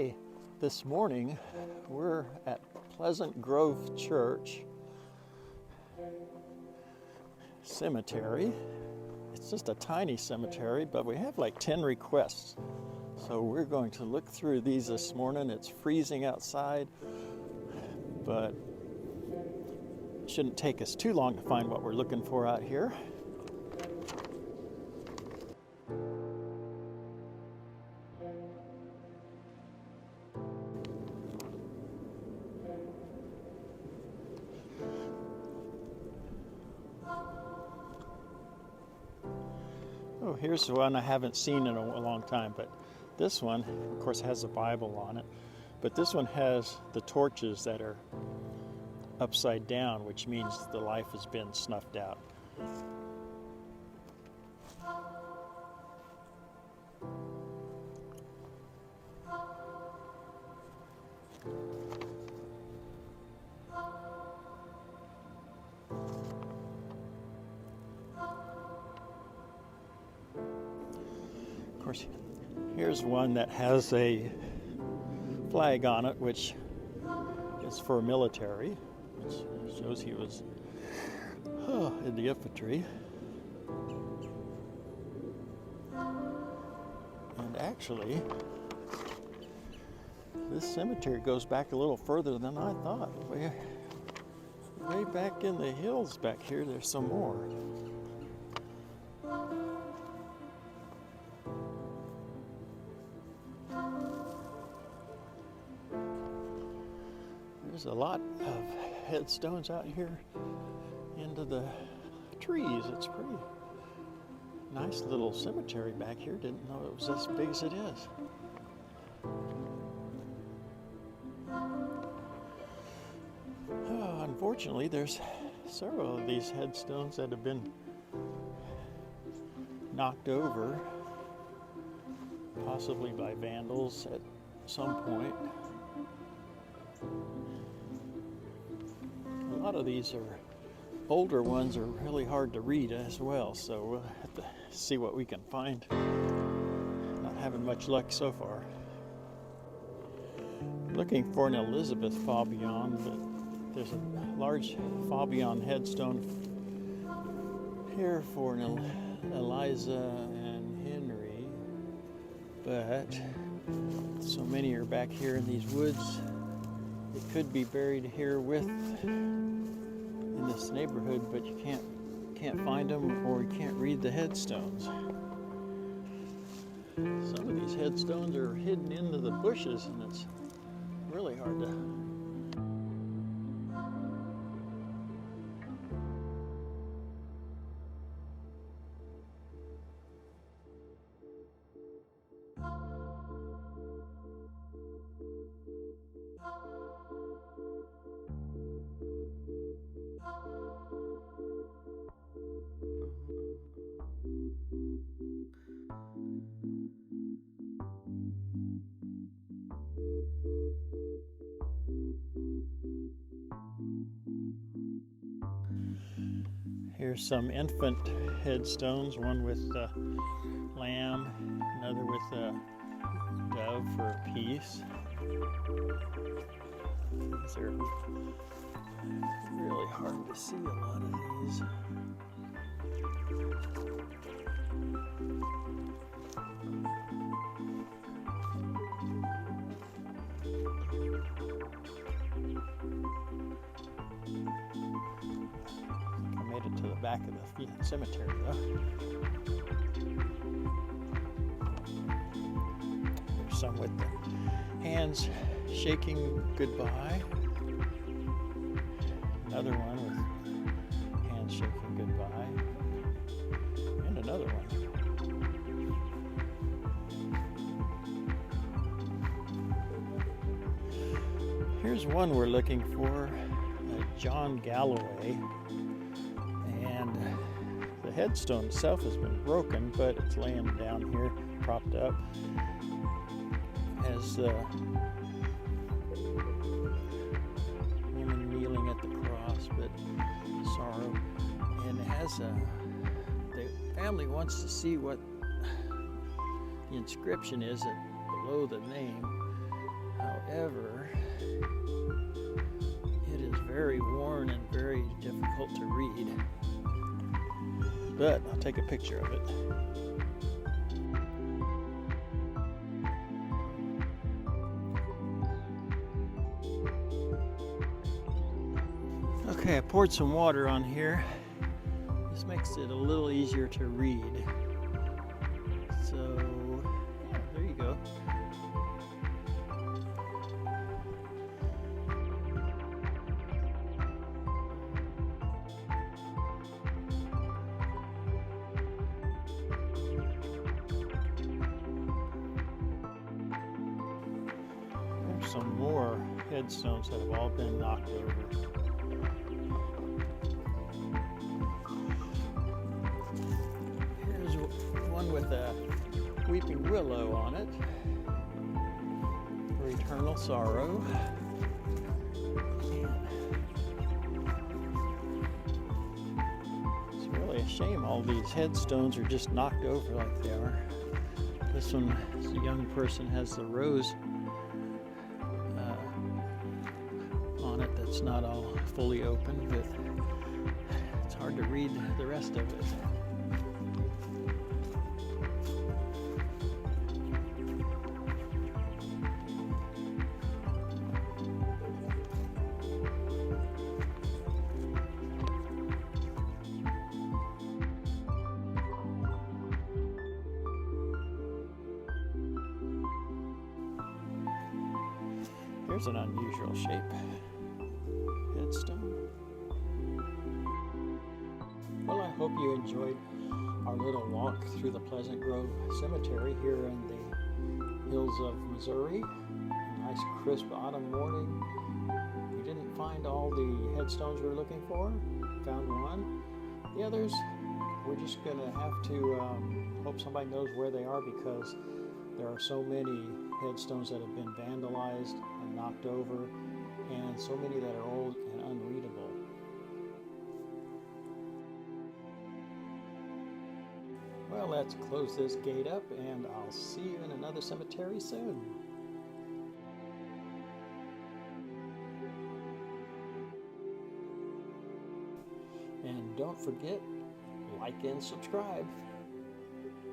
Okay, this morning we're at Pleasant Grove Church Cemetery. It's just a tiny cemetery, but we have like 10 requests. So we're going to look through these this morning. It's freezing outside, but it shouldn't take us too long to find what we're looking for out here. Oh, here's one I haven't seen in a long time, but this one, of course, has a Bible on it. But this one has the torches that are upside down, which means the life has been snuffed out. Of course, here's one that has a flag on it, which is for military, which shows he was in the infantry. And actually, this cemetery goes back a little further than I thought. Way back in the hills back here, there's some more. There's a lot of headstones out here into the trees. It's pretty nice little cemetery back here. Didn't know it was as big as it is. Unfortunately, there's several of these headstones that have been knocked over, possibly by vandals at some point. A lot of these older ones are really hard to read as well, so we'll have to see what we can find. Not having much luck so far. Looking for an Elizabeth Fabian, but there's a large Fabian headstone here for an Eliza and Henry, but so many are back here in these woods. It could be buried here in this neighborhood, but you can't find them, or you can't read the headstones. Some of these headstones are hidden into the bushes, and it's really hard to. Here's some infant headstones, one with a lamb, another with a dove for a peace. These are really hard to see, a lot of these. To the back of the cemetery, though. There's some with the hands shaking goodbye. Another one with hands shaking goodbye. And another one. Here's one we're looking for, John Galloway. And the headstone itself has been broken, but it's laying down here, propped up. Has the woman kneeling at the cross, but sorrow. And it has the family wants to see what the inscription is below the name. However, it is very worn and very difficult to read. But I'll take a picture of it. Okay, I poured some water on here. This makes it a little easier to read. So, yeah, there you go. There's some more headstones that have all been knocked over. Here's one with a weeping willow on it for eternal sorrow. It's really a shame all these headstones are just knocked over like they are. This one, this young person has the rose on it that's not all fully open, but it's hard to read the rest of it. Here's an unusual shape headstone. Well, I hope you enjoyed our little walk through the Pleasant Grove Cemetery here in the hills of Missouri. A nice crisp autumn morning. We didn't find all the headstones we were looking for. Found one. The others, we're just going to have to hope somebody knows where they are, because there are so many headstones that have been vandalized and knocked over, and so many that are old and unreadable. Well, let's close this gate up, and I'll see you in another cemetery soon. And don't forget, like and subscribe.